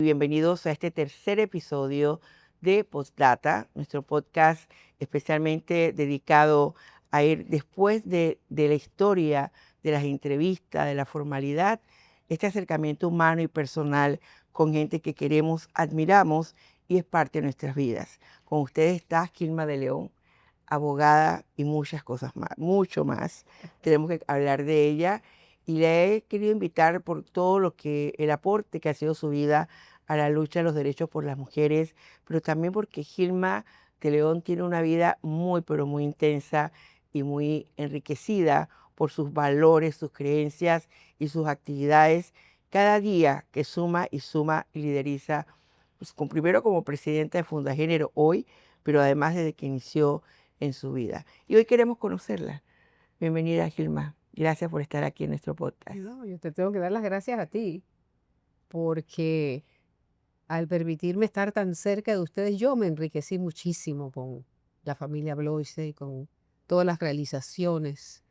Bienvenidos a este tercer episodio de Postdata, nuestro podcast especialmente dedicado a ir después de la historia, de las entrevistas, de la formalidad, este acercamiento humano y personal con gente que queremos, admiramos y es parte de nuestras vidas. Con ustedes está Gilma de León, abogada y muchas cosas más, mucho más. Tenemos que hablar de ella y le he querido invitar por todo el aporte que ha sido su vida a la lucha de los derechos por las mujeres, pero también porque Gilma de León tiene una vida muy, pero muy intensa y muy enriquecida por sus valores, sus creencias y sus actividades. Cada día que suma y lideriza, pues, primero como presidenta de Fundagénero hoy, pero además desde que inició en su vida. Y hoy queremos conocerla. Bienvenida, Gilma. Gracias por estar aquí en nuestro podcast. No, yo te tengo que dar las gracias a ti, porque al permitirme estar tan cerca de ustedes, yo me enriquecí muchísimo con la familia Bloise y con todas las realizaciones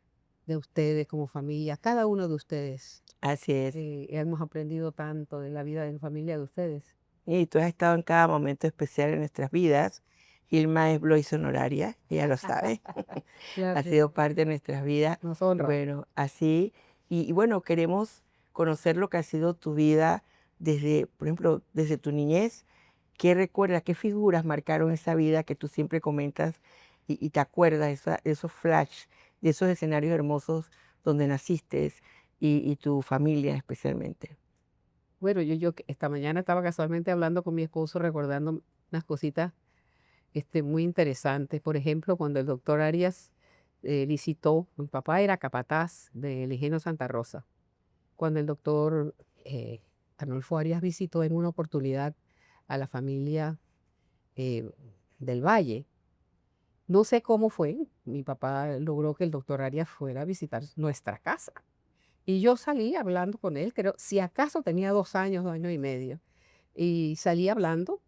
de ustedes como familia, cada uno de ustedes. Así es. Hemos aprendido tanto de la vida de familia de ustedes. Y tú has estado en cada momento especial en nuestras vidas. Gilma es Blois honoraria, ella lo sabe. Ha Fíjate, sido parte de nuestras vidas. nos honra. Bueno, así. Y bueno, queremos conocer lo que ha sido tu vida desde, por ejemplo, desde tu niñez. ¿Qué recuerdas, qué figuras marcaron esa vida que tú siempre comentas y te acuerdas de esos flash, de esos escenarios hermosos donde naciste y tu familia especialmente? Bueno, esta mañana estaba casualmente hablando con mi esposo, recordando unas cositas muy interesantes. Por ejemplo, cuando el doctor Arias visitó, mi papá era capataz del Ingenio Santa Rosa. Cuando el doctor Arnulfo Arias visitó en una oportunidad a la familia eh, del Valle, no sé cómo fue, mi papá logró que el doctor Arias fuera a visitar nuestra casa. Y yo salí hablando con él, creo, si acaso tenía 2 años, 2 años y medio, y salí hablando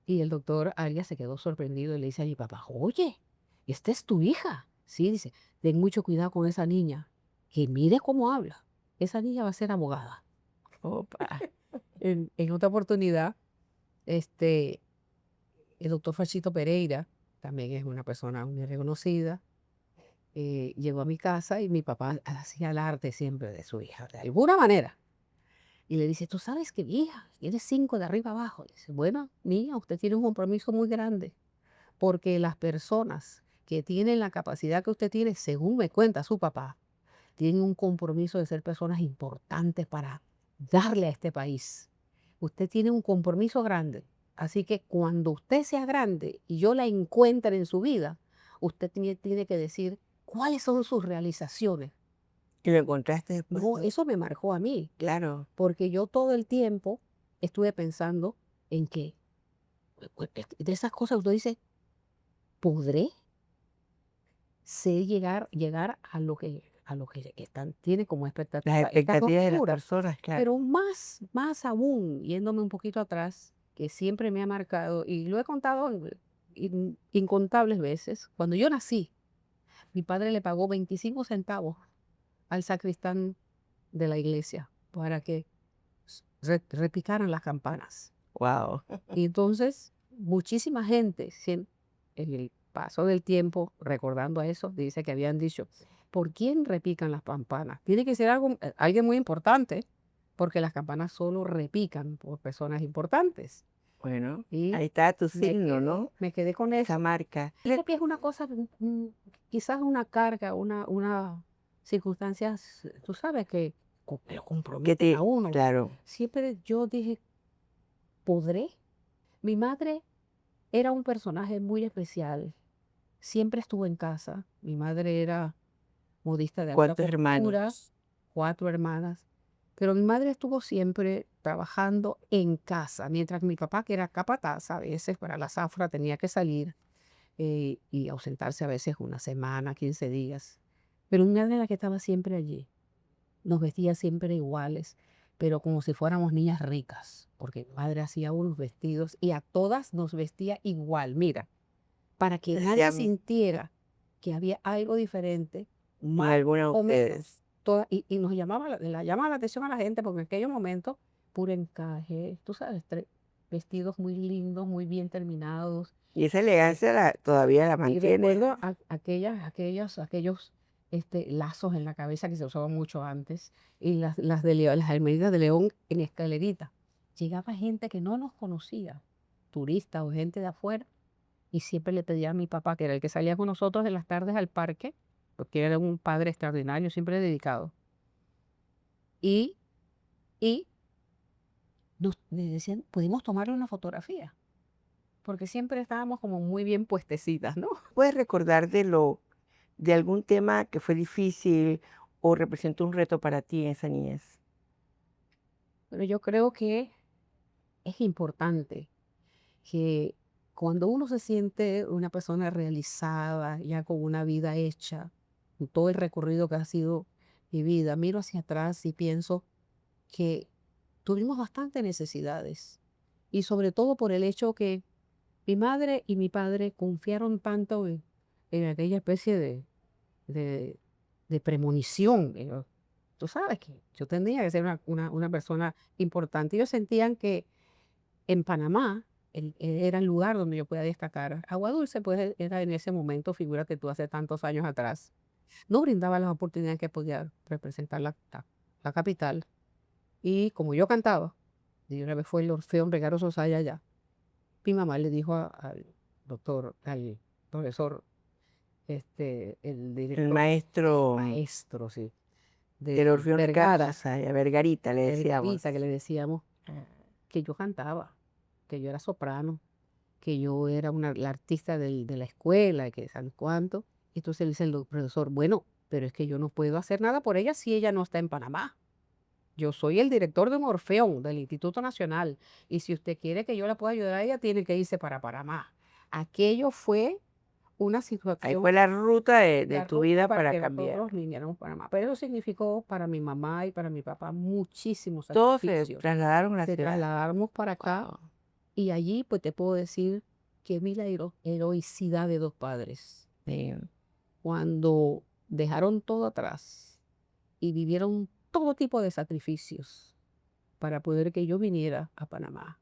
y el doctor Arias se quedó sorprendido y le dice a mi papá, oye, esta es tu hija. Sí, dice, ten mucho cuidado con esa niña, que mire cómo habla. Esa niña va a ser abogada. Opa. En otra oportunidad, este, el doctor Fachito Pereira, también es una persona muy reconocida, llegó a mi casa y mi papá hacía el arte siempre de su hija, de alguna manera. Y le dice, tú sabes que mi hija tiene 5 de arriba abajo. Dice, bueno, niña, usted tiene un compromiso muy grande, porque las personas que tienen la capacidad que usted tiene, según me cuenta su papá, tienen un compromiso de ser personas importantes para darle a este país. Usted tiene un compromiso grande. Así que cuando usted sea grande y yo la encuentre en su vida, usted tiene que decir cuáles son sus realizaciones. ¿Y lo encontraste después? No, eso me marcó a mí, Claro. porque yo todo el tiempo estuve pensando en que de esas cosas usted dice, ¿podré llegar a lo que tiene como Las expectativa estas 2 expectativas de las figuras? personas, claro. Pero más aún, yéndome un poquito atrás, que siempre me ha marcado, y lo he contado incontables veces, cuando yo nací, mi padre le pagó 25 centavos al sacristán de la iglesia para que repicaran las campanas. Wow. Y entonces, muchísima gente, en el paso del tiempo, recordando a eso, dice que habían dicho, ¿por quién repican las campanas? Tiene que ser alguien muy importante, porque las campanas solo repican por personas importantes. Bueno, Y ahí está tu me signo, quedé, ¿no? me quedé con Esa eso. marca. Ese pie es una cosa, quizás una carga, una circunstancias, tú sabes, que lo Que comprometen a te, uno. claro, Siempre yo dije, ¿podré? Mi madre era un personaje muy especial. Siempre estuvo en casa. Mi madre era modista de alta ¿cuántos costura, hermanos? 4 hermanas. Pero mi madre estuvo siempre trabajando en casa, mientras mi papá, que era capataz, a veces para la zafra tenía que salir y ausentarse a veces una semana, 15 días. Pero mi madre era la que estaba siempre allí. Nos vestía siempre iguales, pero como si fuéramos niñas ricas, porque mi madre hacía unos vestidos y a todas nos vestía igual. Mira, para que nadie Decían sintiera que había algo diferente, con más alguna de o ustedes. menos, y nos llamaba la atención a la gente, porque en aquellos momentos puro encaje, tú sabes, vestidos muy lindos, muy bien terminados. Y esa eh, elegancia todavía la y mantiene. recuerdo aquellos lazos en la cabeza que se usaban mucho antes y las almeritas de león en escalerita. Llegaba gente que no nos conocía, turistas o gente de afuera, y siempre le pedía a mi papá, que era el que salía con nosotros en las tardes al parque, porque era un padre extraordinario, siempre dedicado. Y, y le decían, ¿podemos tomarle una fotografía? Porque siempre estábamos como muy bien puestecitas, ¿no? ¿Puedes recordar de algún tema que fue difícil o representó un reto para ti en esa niñez? Pero yo creo que es importante que cuando uno se siente una persona realizada, ya con una vida hecha, con todo el recorrido que ha sido mi vida, miro hacia atrás y pienso que tuvimos bastantes necesidades. Y sobre todo por el hecho que mi madre y mi padre confiaron tanto en aquella especie de, de premonición. Tú sabes que yo tenía que ser una persona importante. Ellos sentían que en Panamá era el lugar donde yo podía destacar. Agua Dulce, pues era en ese momento, figúrate tú, hace tantos años atrás, no brindaba las oportunidades que podía representar la capital. Y como yo cantaba, y una vez fue el Orfeón Regaro Sosaya allá, mi mamá le dijo al doctor, al profesor, el El director, maestro maestro, sí, de del Orfeón Ricardo Vergara, Sosaya, Vergarita le decíamos. Vergarita, que le decíamos, que yo cantaba, que yo era soprano, que yo era la artista de la escuela, y que sabe cuánto. Entonces le dice el profesor, bueno, pero es que yo no puedo hacer nada por ella si ella no está en Panamá. Yo soy el director de un Orfeón del Instituto Nacional. Y si usted quiere que yo la pueda ayudar a ella, tiene que irse para Panamá. Aquello fue una Ahí situación, fue la ruta de la tu ruta vida para para que cambiar. nosotros viniéramos a Panamá. Pero eso significó para mi mamá y para mi papá muchísimos Todos se sacrificios. trasladaron a la Se ciudad. trasladamos para acá Wow. y allí pues te puedo decir que vi la heroicidad de dos padres. Sí. Cuando dejaron todo atrás y vivieron todo tipo de sacrificios para poder que yo viniera a Panamá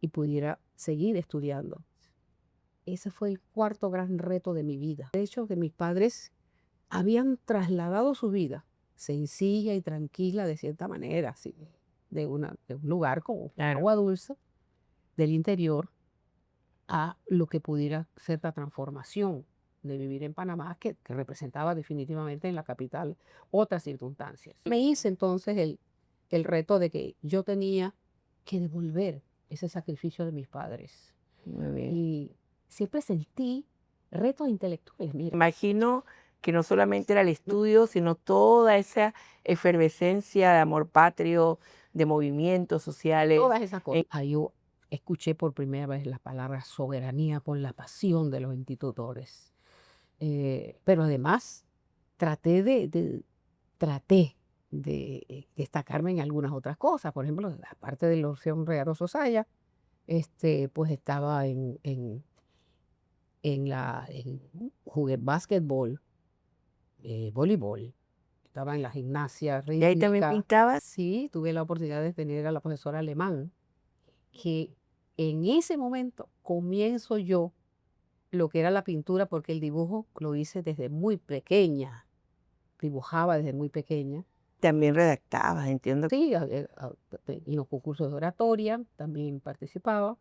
y pudiera seguir estudiando. Ese fue el cuarto gran reto de mi vida. De hecho, que mis padres habían trasladado su vida sencilla y tranquila de cierta manera, así, de un lugar como Claro. Agua Dulce, del interior, a lo que pudiera ser la transformación de vivir en Panamá, que representaba definitivamente en la capital otras circunstancias. Me hice entonces el reto de que yo tenía que devolver ese sacrificio de mis padres. Muy bien. Y siempre sentí retos intelectuales, mira, Imagino que no solamente era el ¿no? estudio, sino toda esa efervescencia de amor patrio, de movimientos sociales. Todas esas cosas. Ahí yo escuché por primera vez la palabra soberanía por la pasión de los institutores. Pero además traté traté de destacarme en algunas otras cosas. Por ejemplo, aparte de la Orfeón Regaro Sosaya, pues estaba jugué básquetbol, voleibol, estaba en la gimnasia Y ahí también rítmica. pintabas. Sí, tuve la oportunidad de tener a la profesora alemán, que en ese momento comienzo yo lo que era la pintura, porque el dibujo lo hice desde muy pequeña, dibujaba desde muy pequeña. También redactabas, entiendo. Sí, y los concursos de oratoria también participaba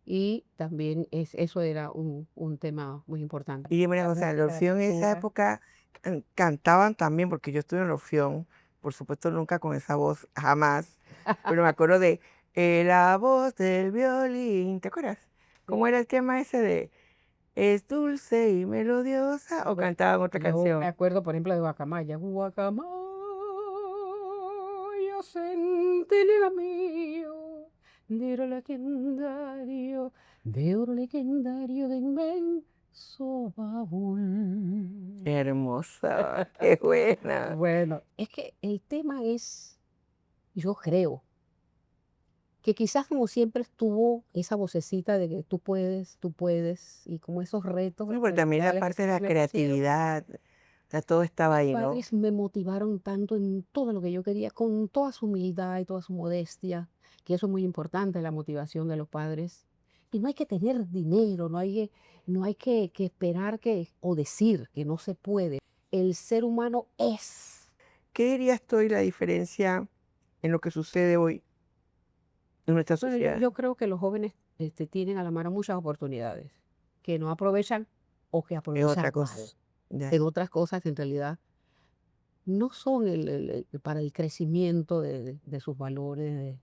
y también eso era un tema muy importante. Y dime una La cosa, en la música, la Orfeón en esa pintura. época cantaban también, porque yo estuve en la Orfeón, por supuesto nunca con esa voz, jamás, pero me acuerdo de la voz del violín, ¿te acuerdas? ¿Cómo Sí. era el tema ese de es dulce y melodiosa? ¿O Bueno, cantaban otra yo me canción? acuerdo, por ejemplo, de Guacamaya. Guacamaya, centinela mío, de oro legendario de inmenso baúl. Qué hermosa, qué buena. Bueno, es que el tema es, yo creo, que quizás como siempre estuvo esa vocecita de que tú puedes, y como esos retos Bueno, pero también la intelectuales que parte de la siempre me pusieron. creatividad, o sea, todo estaba Mis ahí, ¿no? padres me motivaron tanto en todo lo que yo quería, con toda su humildad y toda su modestia. que eso es muy importante, la motivación de los padres. Y no hay que tener dinero, no hay que esperar o decir que no se puede. El ser humano es. ¿Qué dirías tú hoy la diferencia en lo que sucede hoy en nuestra Bueno, sociedad? yo creo que los jóvenes tienen a la mano muchas oportunidades que no aprovechan o que Es aprovechan otra cosa. mal Ya. en otras cosas que en realidad no son para el crecimiento de sus valores,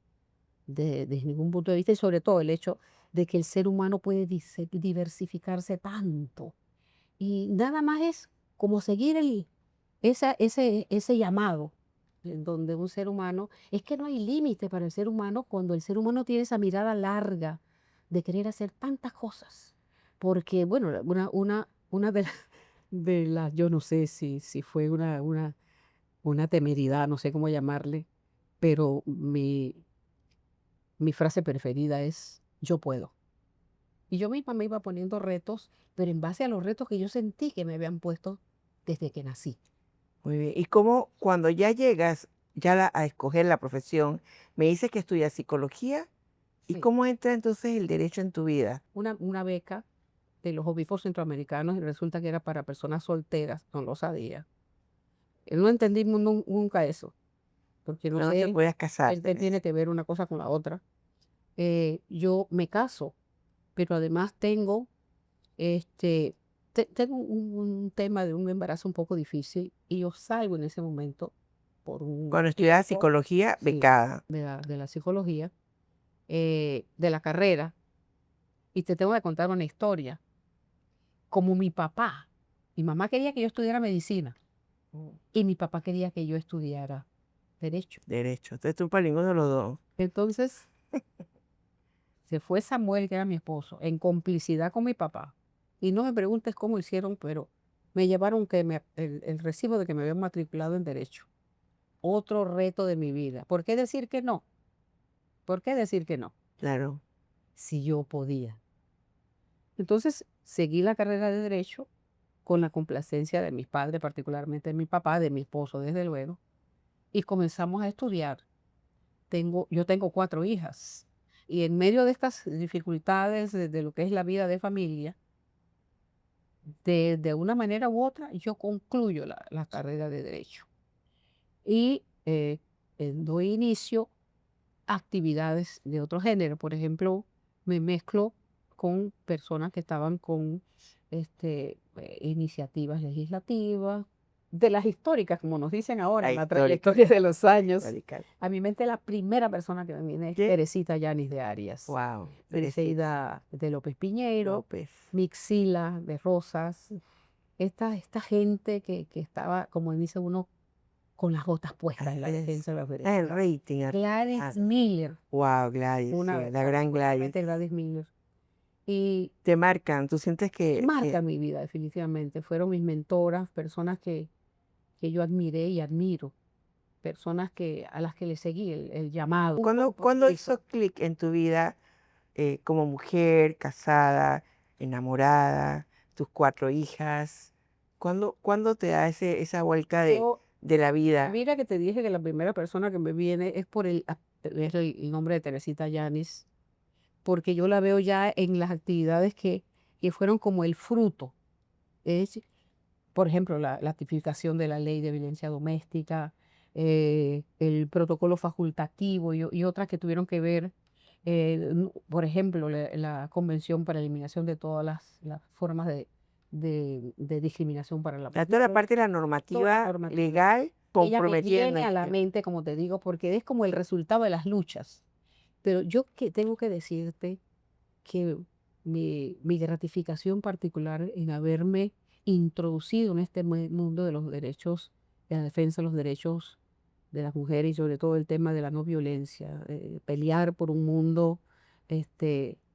desde ningún punto de vista, y sobre todo el hecho de que el ser humano puede diversificarse tanto. Y nada más es como seguir ese llamado, en donde un ser humano, es que no hay límite para el ser humano cuando el ser humano tiene esa mirada larga de querer hacer tantas cosas. Porque, bueno, una de las, yo no sé si fue una temeridad, no sé cómo llamarle, pero mi frase preferida es: yo puedo. Y yo misma me iba poniendo retos, pero en base a los retos que yo sentí que me habían puesto desde que nací. Muy bien. ¿Y cómo cuando ya llegas a escoger la profesión, me dices que estudias psicología? ¿Y Sí. cómo entra entonces el derecho en tu vida? Una beca de los obispos centroamericanos y resulta que era para personas solteras, no lo sabía. No entendí nunca eso, porque no No te sé, puedes casar. qué tiene que ver una cosa con la otra. Yo me caso, pero además este, tengo un tema de un embarazo un poco difícil y yo salgo en ese momento por un Cuando estudias tiempo, psicología, sí, becada. de la psicología, de la carrera, y te tengo que contar una historia. Como mi mamá quería que yo estudiara medicina y mi papá quería que yo estudiara derecho. Derecho. Entonces tú para ninguno de los dos. Entonces se fue Samuel, que era mi esposo, en complicidad con mi papá. Y no me preguntes cómo hicieron, pero me llevaron el recibo de que me habían matriculado en derecho. Otro reto de mi vida. ¿Por qué decir que no? ¿Por qué decir que no? Claro. Si yo podía. Entonces seguí la carrera de derecho con la complacencia de mis padres, particularmente de mi papá, de mi esposo, desde luego, y comenzamos a estudiar. Yo tengo 4 hijas y en medio de estas dificultades de lo que es la vida de familia, de una manera u otra, yo concluyo la carrera de derecho y doy inicio a actividades de otro género. Por ejemplo, me mezclo con personas que estaban con iniciativas legislativas, de las históricas, como nos dicen ahora La en la histórica. trayectoria de los años. Radical. A mi mente la primera persona que me viene es ¿Qué? Teresita Yanis de Arias, Wow. Briseida de López Piñeiro, López. Mixila de Rosas, esta gente que estaba, como dice uno, con las botas puestas en la defensa de los derechos. El rating. Gladys Miller, Wow, Gladys. Sí, la gran Gladys. definitivamente Gladys Miller. Y Te marcan. Tú sientes marca mi vida, definitivamente. Fueron mis mentoras, personas que yo admiré y admiro, personas a las que le seguí el llamado. Un ¿Cuándo compromiso. hizo clic en tu vida como mujer, casada, enamorada, tus 4 hijas? ¿Cuándo te da esa vuelta Yo, de la vida? mira que te dije que la primera persona que me viene es es el nombre de Teresita Yanis, porque yo la veo ya en las actividades que fueron como el fruto. Es, por ejemplo, la tipificación de la ley de violencia doméstica, el protocolo facultativo y otras que tuvieron que ver, por ejemplo, la Convención para la Eliminación de todas las formas de discriminación para la Toda la mujer, parte de la toda la normativa normativa. legal Ella me comprometiendo. viene a la mente, como te digo, porque es como el resultado de las luchas. Pero yo tengo que decirte que mi gratificación particular en haberme introducido en este mundo de los derechos, de la defensa de los derechos de las mujeres y sobre todo el tema de la no violencia, pelear por un mundo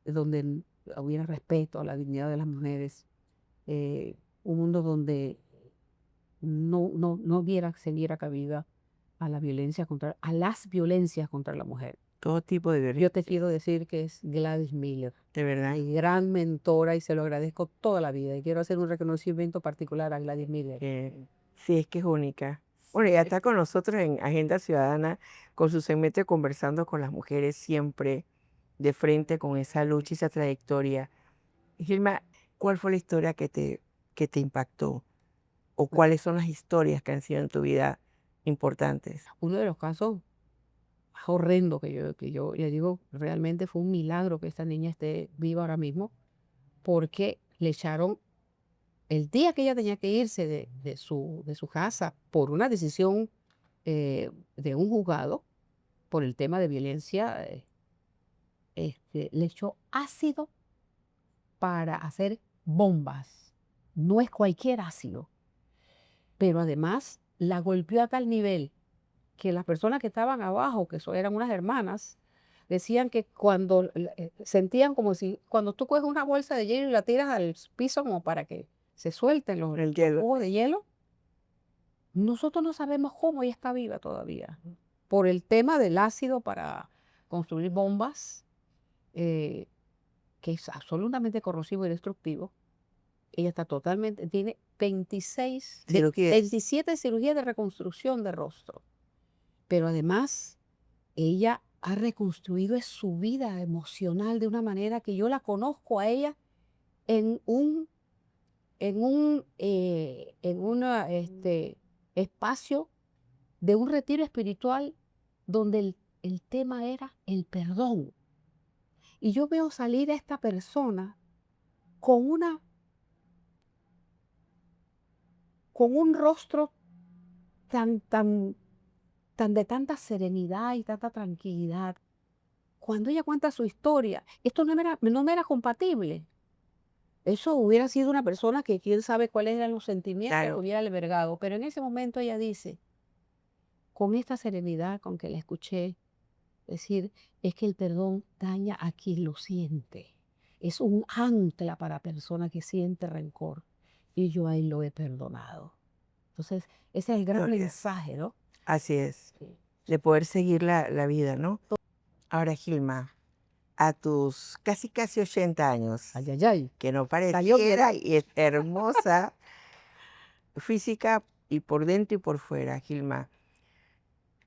donde hubiera respeto a la dignidad de las mujeres, un mundo donde no se diera cabida a las violencias contra la mujer. Todo tipo de Yo violencia, te quiero decir que es Gladys Miller, de verdad. mi gran mentora, y se lo agradezco toda la vida. Y quiero hacer un reconocimiento particular a Gladys Miller. Sí, es que es única. Bueno, ya está con nosotros en Agenda Ciudadana con su segmento de Conversando con las Mujeres, siempre de frente con esa lucha y esa trayectoria. Gilma, ¿cuál fue la historia que te impactó? ¿O cuáles son las historias que han sido en tu vida importantes? Uno de los casos más horrendos que yo le digo, realmente fue un milagro que esta niña esté viva ahora mismo, porque le echaron el día que ella tenía que irse de su casa por una decisión de un juzgado, por el tema de violencia, le echó ácido para hacer bombas. No es cualquier ácido, pero además la golpeó a tal nivel que las personas que estaban abajo, que eran unas hermanas, decían que cuando sentían como si cuando tú coges una bolsa de hielo y la tiras al piso como para que se suelten los, El los hielo. cubos de hielo, nosotros no sabemos cómo ella está viva todavía. Por el tema del ácido para construir bombas, eh, que es absolutamente corrosivo y destructivo. Ella está totalmente, tiene 27 cirugías de reconstrucción de rostro. Pero además, ella ha reconstruido su vida emocional de una manera que yo la conozco a ella en un espacio de un retiro espiritual donde el tema era el perdón. Y yo veo salir a esta persona con con un rostro tan, tan, tan de tanta serenidad y tanta tranquilidad. Cuando ella cuenta su historia, esto no me era compatible. Eso hubiera sido una persona que quién sabe cuáles eran los sentimientos que Claro, hubiera albergado. Pero en ese momento ella dice, con esta serenidad con que la escuché decir, es que el perdón daña a quien lo siente. Es un ancla para persona que siente rencor. Y yo a él lo he perdonado. Entonces, ese es el gran Gloria. mensaje, ¿no? Así es, Sí. de poder seguir la vida, ¿no? Ahora, Gilma, a tus casi 80 años, Ay, ay, ay. que no Salió mi edad. pareciera y es hermosa, física y por dentro y por fuera, Gilma.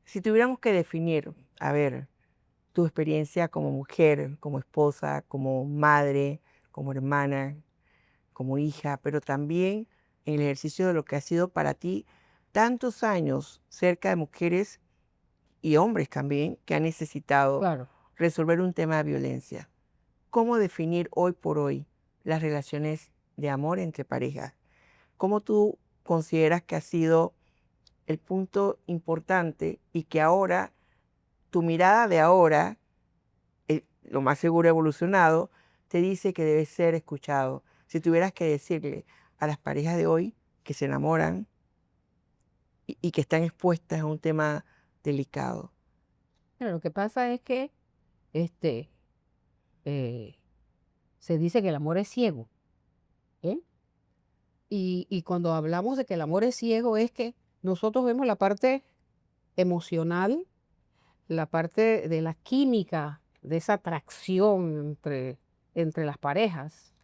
Si tuviéramos que definir, a ver, tu experiencia como mujer, como esposa, como madre, como hermana, como hija, pero también en el ejercicio de lo que ha sido para ti tantos años cerca de mujeres y hombres también que han necesitado Claro. resolver un tema de violencia. ¿Cómo definir hoy por hoy las relaciones de amor entre parejas? ¿Cómo tú consideras que ha sido el punto importante y que ahora, tu mirada de ahora, lo más seguro evolucionado, te dice que debe ser escuchado? Si tuvieras que decirle a las parejas de hoy que se enamoran y que están expuestas a un tema delicado. Pero lo que pasa es que este, eh, se dice que el amor es ciego, ¿eh? Y cuando hablamos de que el amor es ciego es que nosotros vemos la parte emocional, la parte de la química, de esa atracción entre las parejas,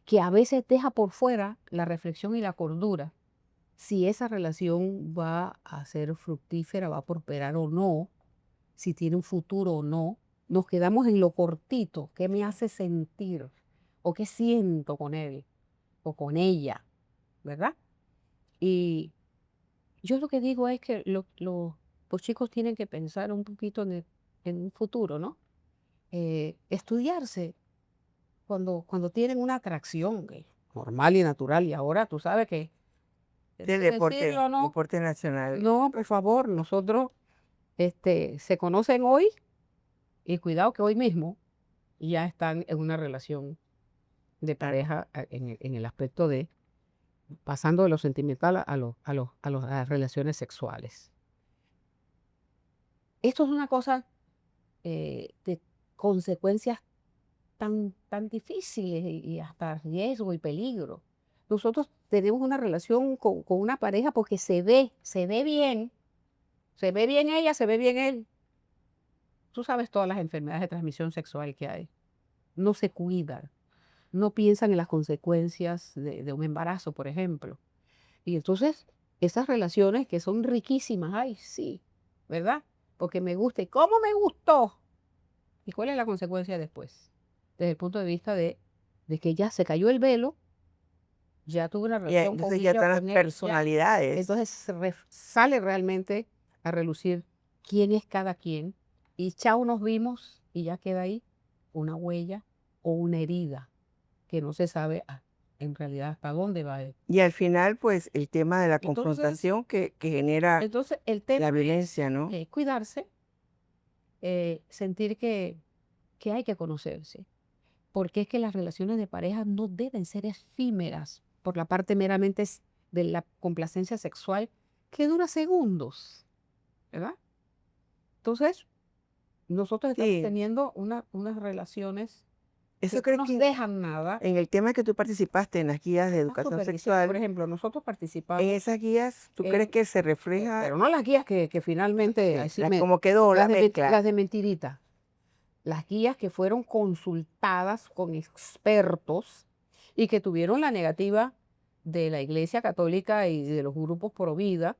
que a veces deja por fuera la reflexión y la cordura. Si esa relación va a ser fructífera, va a prosperar o no, si tiene un futuro o no. Nos quedamos en lo cortito, qué me hace sentir o qué siento con él o con ella, ¿verdad? Y yo lo que digo es que los chicos tienen que pensar un poquito en un futuro, ¿no? Estudiarse cuando tienen una atracción normal y natural. Y ahora tú sabes que, Del decirlo o no, deporte nacional. no, por favor, nosotros se conocen hoy y cuidado que hoy mismo ya están en una relación de Claro, pareja en el aspecto de pasando de lo sentimental a las relaciones sexuales. Esto es una cosa de consecuencias tan difíciles y hasta riesgo y peligro. Nosotros tenemos una relación con una pareja porque se ve bien ella, se ve bien él. Tú sabes todas las enfermedades de transmisión sexual que hay. No se cuidan, no piensan en las consecuencias de un embarazo, por ejemplo. Y entonces esas relaciones que son riquísimas, ay, sí, ¿verdad? Porque me gusta. ¿Y cómo me gustó? ¿Y cuál es la consecuencia después? Desde el punto de vista de que ya se cayó el velo, ya tuve una Y relación con entonces ya ella o están las con ella, personalidades. entonces sale realmente a relucir quién es cada quien y chao nos vimos y ya queda ahí una huella o una herida que no se sabe en realidad hasta dónde va. Y al final, pues, el tema de la Entonces, confrontación que genera entonces el tema la es violencia, ¿no? cuidarse, sentir que hay que conocerse, porque es que las relaciones de pareja no deben ser efímeras por la parte meramente de la complacencia sexual que dura segundos, ¿verdad? Entonces, nosotros estamos Sí, teniendo unas relaciones eso que no creo nos que dejan nada. en el tema que tú participaste en las guías de Está educación supervisado. Por sexual, ejemplo, nosotros en participamos esas guías, ¿tú crees en, que se refleja pero no las guías que finalmente, así cómo quedó la mezcla? las de mentirita, las guías que fueron consultadas con expertos y que tuvieron la negativa de la Iglesia Católica y de los grupos pro vida,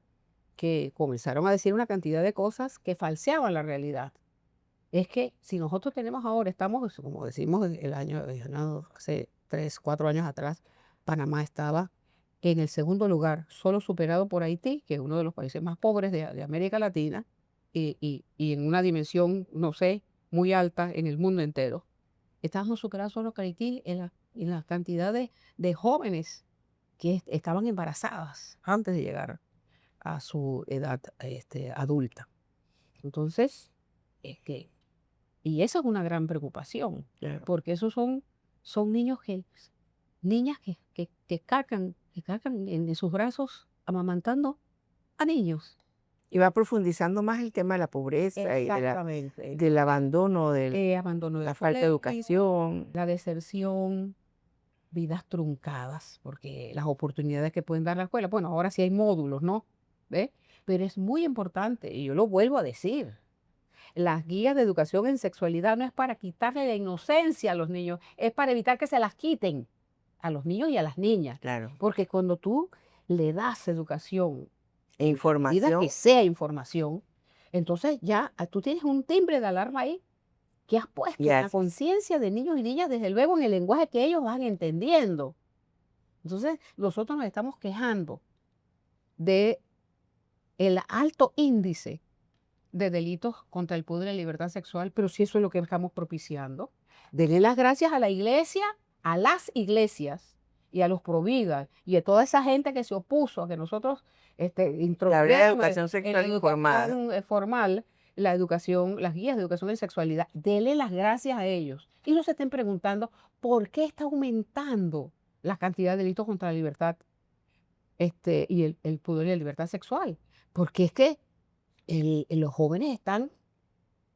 que comenzaron a decir una cantidad de cosas que falseaban la realidad. Es que si nosotros tenemos ahora, estamos, como decimos, el año, no, hace 3, 4 años atrás, Panamá estaba en el segundo lugar, solo superado por Haití, que es uno de los países más pobres de América Latina, y en una dimensión, no sé, muy alta en el mundo entero. Estábamos superados solo por Haití en la cantidad de jóvenes que estaban embarazadas antes de llegar a su edad adulta. Entonces, es que y eso es una gran preocupación, Claro. porque esos son niños niñas que cargan en sus brazos amamantando a niños. Y va profundizando más el tema de la pobreza y Exactamente. del abandono, de Abandono del la falta de colegio, educación. la deserción, vidas truncadas, porque las oportunidades que pueden dar la escuela, bueno, ahora sí hay módulos, ¿no? ¿Ve? Pero es muy importante, y yo lo vuelvo a decir. Las guías de educación en sexualidad no es para quitarle la inocencia a los niños, es para evitar que se las quiten a los niños y a las niñas. Claro. Porque cuando tú le das educación, E en la medida información. que sea información, entonces ya tú tienes un timbre de alarma ahí que has puesto en la Yes. conciencia de niños y niñas, desde luego en el lenguaje que ellos van entendiendo. Entonces, nosotros nos estamos quejando de el alto índice de delitos contra el poder y la libertad sexual, pero si eso es lo que estamos propiciando, denle las gracias a la iglesia, a las iglesias y a los providas y a toda esa gente que se opuso a que nosotros La verdad, introduciéramos educación en la sexual informada. educación formal, la educación, las guías de educación en sexualidad, denle las gracias a ellos. Y no se estén preguntando por qué está aumentando la cantidad de delitos contra la libertad y el pudor y la libertad sexual. Porque es que los jóvenes están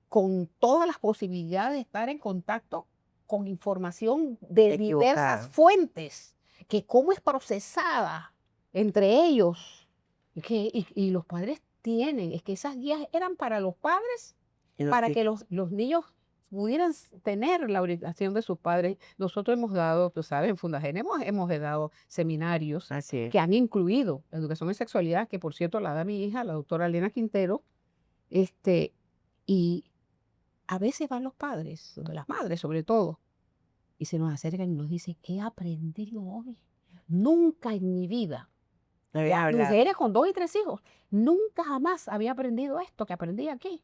con todas las posibilidades de estar en contacto con información de diversas Equivocada. fuentes, que cómo es procesada entre ellos, y los padres tienen, es que esas guías eran para los padres, Y los para que hijos. los niños pudieran tener la orientación de sus padres. Nosotros hemos dado, tú sabes, en Fundagen hemos dado seminarios Así es. que han incluido la educación en sexualidad, que por cierto la da mi hija, la doctora Elena Quintero, y a veces van los padres, las madres sobre todo, y se nos acercan y nos dicen, he aprendido hoy. Nunca en mi vida, No habían ya hablado. mujeres con 2 y 3 hijos, nunca jamás había aprendido esto que aprendí aquí.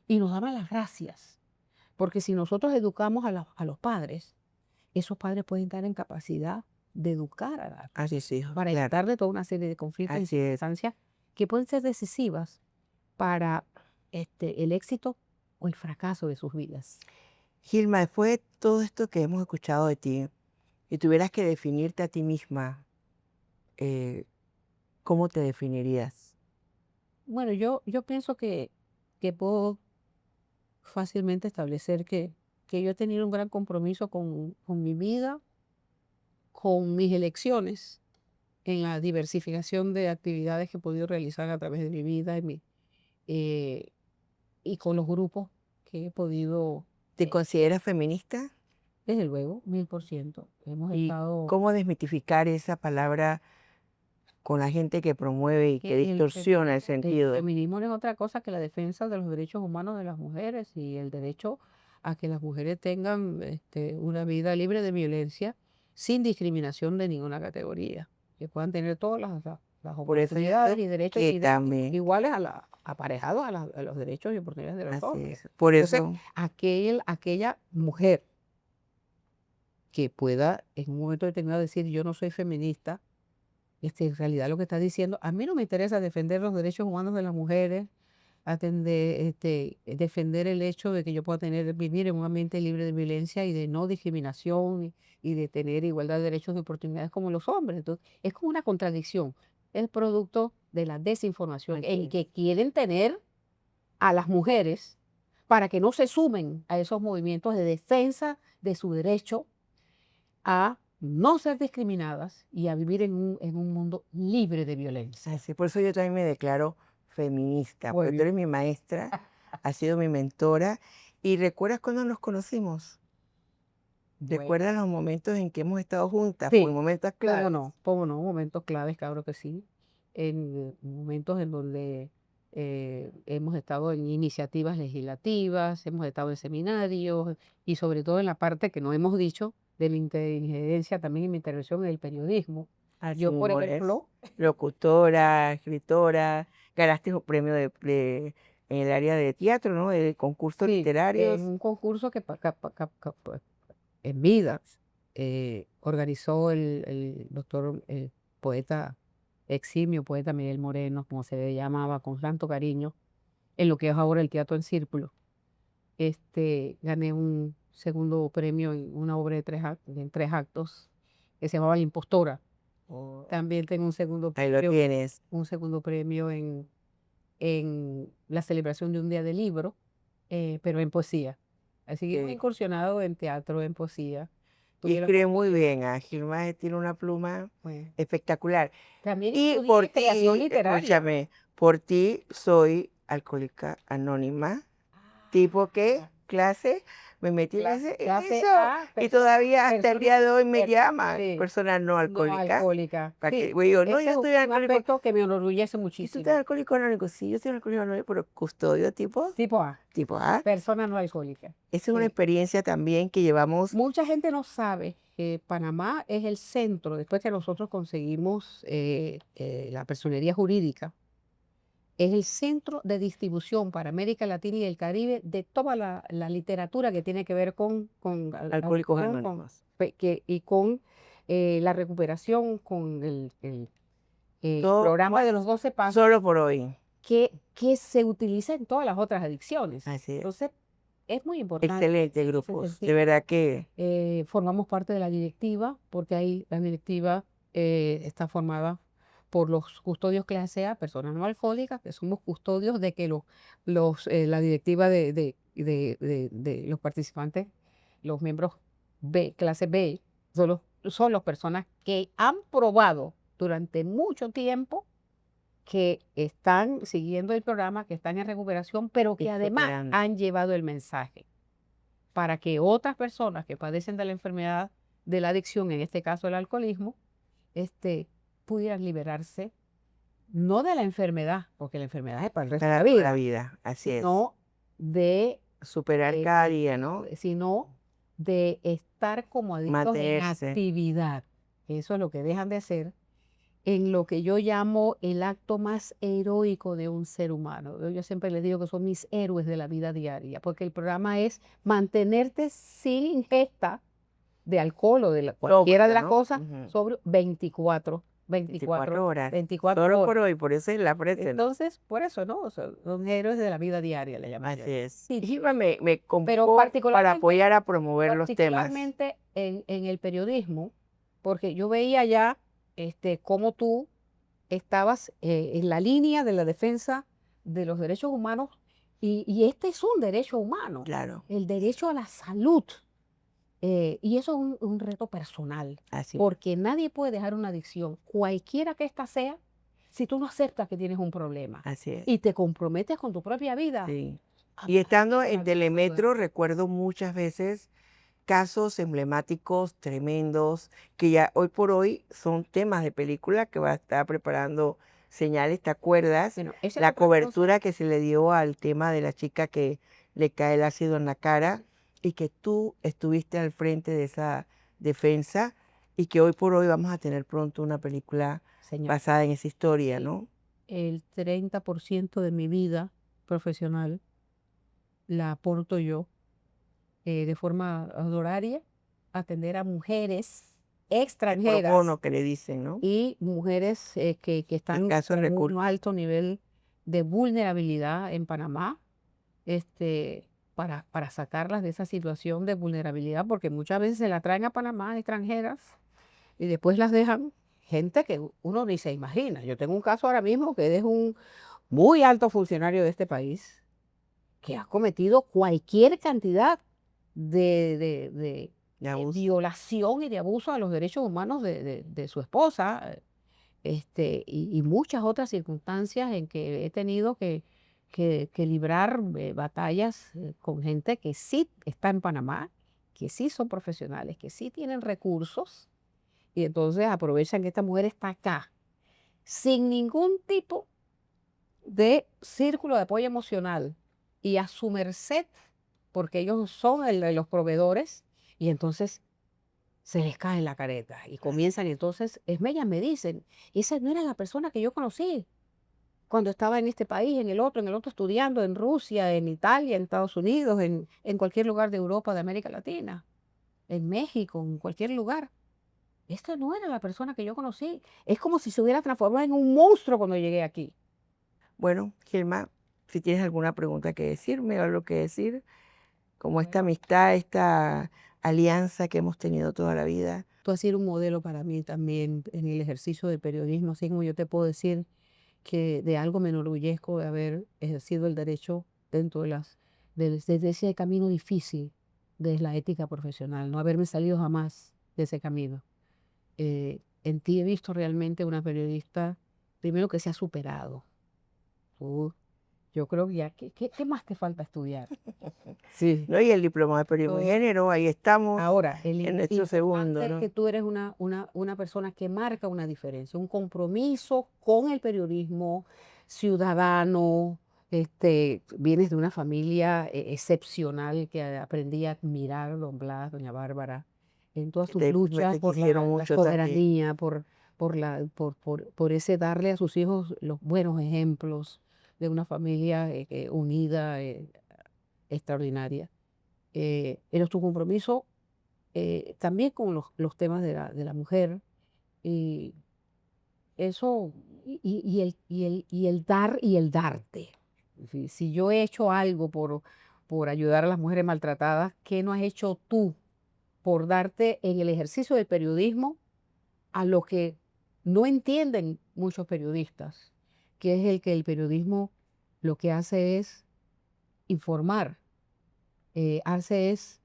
Y nos daban las gracias, porque si nosotros educamos a los padres, esos padres pueden estar en capacidad de educar A sus hijos, para claro. evitar de toda una serie de conflictos y Así es. circunstancias que pueden ser decisivas para el éxito o el fracaso de sus vidas. Gilma, después de todo esto que hemos escuchado de ti, y tuvieras que definirte a ti misma, eh, ¿cómo te definirías? Bueno, yo pienso que puedo fácilmente establecer que yo he tenido un gran compromiso con mi vida, con mis elecciones, en la diversificación de actividades que he podido realizar a través de mi vida eh, y con los grupos que he podido, ¿Te consideras feminista? desde luego, 1000%. Hemos ¿Y estado, cómo desmitificar esa palabra con la gente que promueve y que distorsiona el sentido. El feminismo no es otra cosa que la defensa de los derechos humanos de las mujeres y el derecho a que las mujeres tengan una vida libre de violencia sin discriminación de ninguna categoría, que puedan tener todas las Por eso yo oportunidades digo y derechos que también, iguales aparejados a los derechos y oportunidades de los así hombres. es. Por Entonces, eso, aquella mujer que pueda en un momento determinado decir yo no soy feminista, en realidad lo que está diciendo, a mí no me interesa defender los derechos humanos de las mujeres, defender el hecho de que yo pueda vivir en un ambiente libre de violencia y de no discriminación y de tener igualdad de derechos y oportunidades como los hombres. Entonces, es como una contradicción. Es producto de la desinformación así que quieren tener a las mujeres para que no se sumen a esos movimientos de defensa de su derecho a no ser discriminadas y a vivir en un mundo libre de violencia. así, por eso yo también me declaro feminista, Muy porque tú bien. eres mi maestra, has sido mi mentora, y ¿recuerdas cuando nos conocimos? Bueno, ¿Recuerdas los momentos en que hemos estado juntas? Fue sí, momentos claves. cómo no, momentos claves, claro que sí, en momentos en donde hemos estado en iniciativas legislativas, hemos estado en seminarios y sobre todo en la parte que no hemos dicho de mi inteligencia también en mi intervención en el periodismo. Así Yo, por mismo es. ejemplo, Locutora, escritora, ganaste un premio en el área de teatro, ¿no? De concursos sí, en literarios. un concurso pues, en vida organizó el doctor, el poeta, eximio poeta Miguel Moreno, como se le llamaba con tanto cariño, en lo que es ahora el Teatro en Círculo. Gané un segundo premio en una obra en 3 actos que se llamaba La Impostora. Oh, También tengo ahí lo tienes. un segundo premio en la celebración de un día del libro, pero en poesía. Así que hemos Que- incursionado en teatro, en poesía. y Tuve la escribe muy oportunidad, bien. Gilma tiene una pluma bueno, espectacular. también Y por estudié creación ti, literaria. escúchame, por ti soy alcohólica anónima. ¿Tipo qué? ¿Clase? Me metí en Clase eso. A, Y todavía hasta el persona, día de hoy me per- llaman sí, persona no no alcohólica. alcohólica. Para que, Sí, güey, yo, no, ese yo es estoy un alcohólico. aspecto que me enorgullece ¿Y tú estás muchísimo. alcohólico anónico? Sí, yo estoy alcohólico anónico, pero custodio tipo, Tipo A, tipo A. persona no alcohólica. Esa es una Sí. experiencia también que llevamos. Mucha gente no sabe que Panamá es el centro, después que nosotros conseguimos la personería jurídica, es el centro de distribución para América Latina y el Caribe de toda la literatura que tiene que ver Alcohólicos Anónimos. y con la recuperación, con el Todo programa de los 12 pasos solo por hoy. que se utiliza en todas las otras adicciones. Así es. Entonces, es muy importante Excelente en ese grupos. De sentido. verdad que Formamos parte de la directiva, porque ahí la directiva está formada por los custodios clase A, personas no alcohólicas, que somos custodios de que la directiva de los participantes, los miembros B, clase B, son las personas que han probado durante mucho tiempo que están siguiendo el programa, que están en recuperación, pero que ir además superando. han llevado el mensaje para que otras personas que padecen de la enfermedad de la adicción, en este caso el alcoholismo, pudieran liberarse, no de la enfermedad, porque la enfermedad es para el resto de Para la toda la vida, vida. Así es. sino de, Superar eh, cada eh, día, ¿no? sino de estar como adictos en Mantenerse. actividad. Eso es lo que dejan de hacer en lo que yo llamo el acto más heroico de un ser humano. Yo siempre les digo que son mis héroes de la vida diaria, porque el programa es mantenerte sin ingesta de alcohol o de cualquiera de Sobrio, las ¿no? cosas sobre 24, 24 horas. 24 Solo horas. por hoy, por eso es la frase, ¿no? Entonces, por eso, ¿no? O sea, son héroes de la vida diaria, le llamo yo. Así es. Sí, Gilma me pero convocó para apoyar a promover los temas. particularmente en el periodismo, porque yo veía ya cómo tú estabas en la línea de la defensa de los derechos humanos y este es un derecho humano, Claro, el derecho a la salud. Y eso es un reto personal, así es. porque nadie puede dejar una adicción, cualquiera que ésta sea, si tú no aceptas que tienes un problema Así es. y te comprometes con tu propia vida. Sí. a Y estando vivir en la vida saludable. Telemetro, recuerdo muchas veces casos emblemáticos tremendos que ya hoy por hoy son temas de película que va a estar preparando Señales. ¿Te acuerdas Bueno, esa es la otra cosa. cobertura que se le dio al tema de la chica que le cae el ácido en la cara y que tú estuviste al frente de esa defensa y que hoy por hoy vamos a tener pronto una película Señal. basada en esa historia, Sí, ¿no? el 30% de mi vida profesional la aporto yo de forma honoraria, atender a mujeres El pro bono extranjeras que le dicen, ¿no? y mujeres que están Escasos con un recursos. alto nivel de vulnerabilidad en Panamá, este, para sacarlas de esa situación de vulnerabilidad, porque muchas veces se las traen a Panamá extranjeras y después las dejan gente que uno ni se imagina. Yo tengo un caso ahora mismo que es un muy alto funcionario de este país que ha cometido cualquier cantidad de De abuso. violación y de abuso a los derechos humanos de su esposa, y muchas otras circunstancias en que he tenido que librar batallas con gente que sí está en Panamá, que sí son profesionales, que sí tienen recursos, y entonces aprovechan que esta mujer está acá, sin ningún tipo de círculo de apoyo emocional y a su merced, porque ellos son los proveedores, y entonces se les cae la careta y comienzan, y entonces ellas me dicen, esa no era la persona que yo conocí cuando estaba en este país, en el otro estudiando, en Rusia, en Italia, en Estados Unidos, en cualquier lugar de Europa, de América Latina, en México, en cualquier lugar. Esta no era la persona que yo conocí. Es como si se hubiera transformado en un monstruo cuando llegué aquí. Bueno, Gilma, si tienes alguna pregunta que decirme o algo que decir, como esta Bueno, amistad, esta alianza que hemos tenido toda la vida. tú has sido un modelo para mí también en el ejercicio del periodismo, así como yo te puedo decir que de algo me enorgullezco de haber ejercido el derecho dentro desde ese camino difícil de la ética profesional, no haberme salido jamás de ese camino. En ti he visto realmente una periodista, primero que se ha superado. Tú, yo creo que ya, ¿qué más te falta estudiar? Sí. ¿No? Y el diploma de periodismo y género, ahí estamos Ahora, el en nuestro segundo, importante es que ¿no? tú eres una persona que marca una diferencia, un compromiso con el periodismo ciudadano, vienes de una familia excepcional que aprendí a admirar, don Blas, doña Bárbara, en todas Que sus luchas te por quisieron la mucho también. soberanía, por ese darle a sus hijos los buenos ejemplos de una familia unida, extraordinaria. Eres tu compromiso también con los temas de la mujer, y eso, y el dar y el darte. Si yo he hecho algo por ayudar a las mujeres maltratadas, ¿qué no has hecho tú por darte en el ejercicio del periodismo a lo que no entienden muchos periodistas? Que es el que el periodismo lo que hace es informar, hace es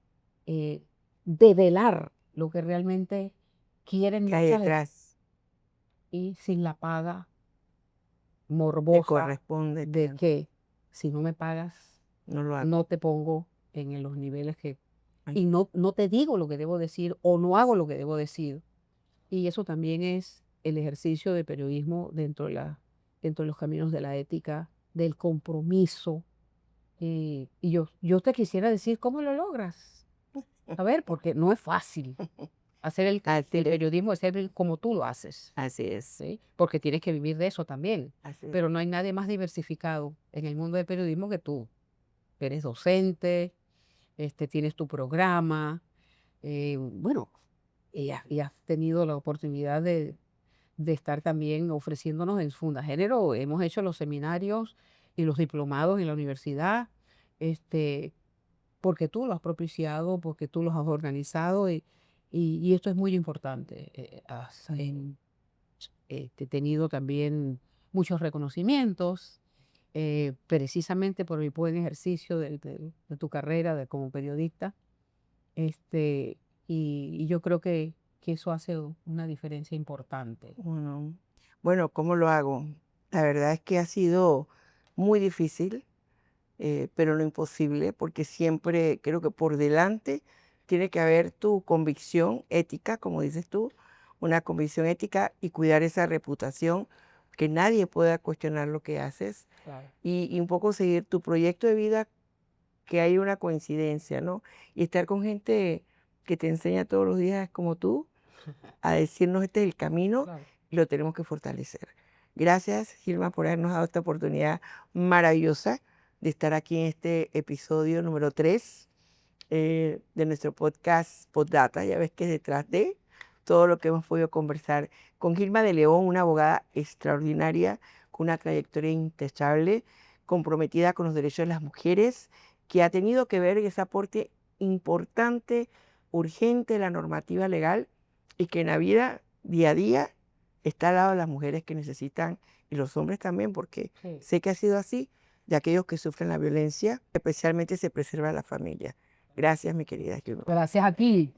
eh, develar lo que realmente quieren ¿Qué hay muchas de, detrás? y sin la paga Te morbosa corresponde, de que si no me pagas, no lo hago. no te pongo en los niveles que, Ay, y no te digo lo que debo decir o no hago lo que debo decir. Y eso también es el ejercicio de periodismo dentro de los caminos de la ética, del compromiso. Y yo te quisiera decir, ¿cómo lo logras? A ver, porque no es fácil hacer así el es, periodismo, hacer como tú lo haces, así es, ¿sí? Porque tienes que vivir de eso también. así es. Pero no hay nadie más diversificado en el mundo del periodismo que tú. Eres docente, tienes tu programa, bueno, y has tenido la oportunidad de estar también ofreciéndonos en Fundagénero. Hemos hecho los seminarios y los diplomados en la universidad, este, porque tú lo has propiciado, porque tú los has organizado, y esto es muy importante. Has tenido también muchos reconocimientos, precisamente por el buen ejercicio de tu carrera como periodista, este, y yo creo que eso hace una diferencia importante. Bueno, bueno, ¿cómo lo hago? La verdad es que ha sido muy difícil, pero no imposible, porque siempre creo que por delante tiene que haber tu convicción ética, como dices tú, una convicción ética y cuidar esa reputación, que nadie pueda cuestionar lo que haces Claro. y un poco seguir tu proyecto de vida, que hay una coincidencia, ¿no? Y estar con gente que te enseña todos los días como tú, a decirnos este es el camino Claro. y lo tenemos que fortalecer. Gracias, Gilma, por habernos dado esta oportunidad maravillosa de estar aquí en este episodio número 3 de nuestro podcast Postdata. Ya ves que detrás de todo lo que hemos podido conversar con Gilma de León, una abogada extraordinaria, con una trayectoria intachable, comprometida con los derechos de las mujeres, que ha tenido que ver ese aporte importante, urgente de la normativa legal y que en la vida, día a día, está al lado de las mujeres que necesitan y los hombres también, porque Sí. sé que ha sido así, de aquellos que sufren la violencia, especialmente se preserva la familia. Gracias, mi querida Gilma. Gracias a ti.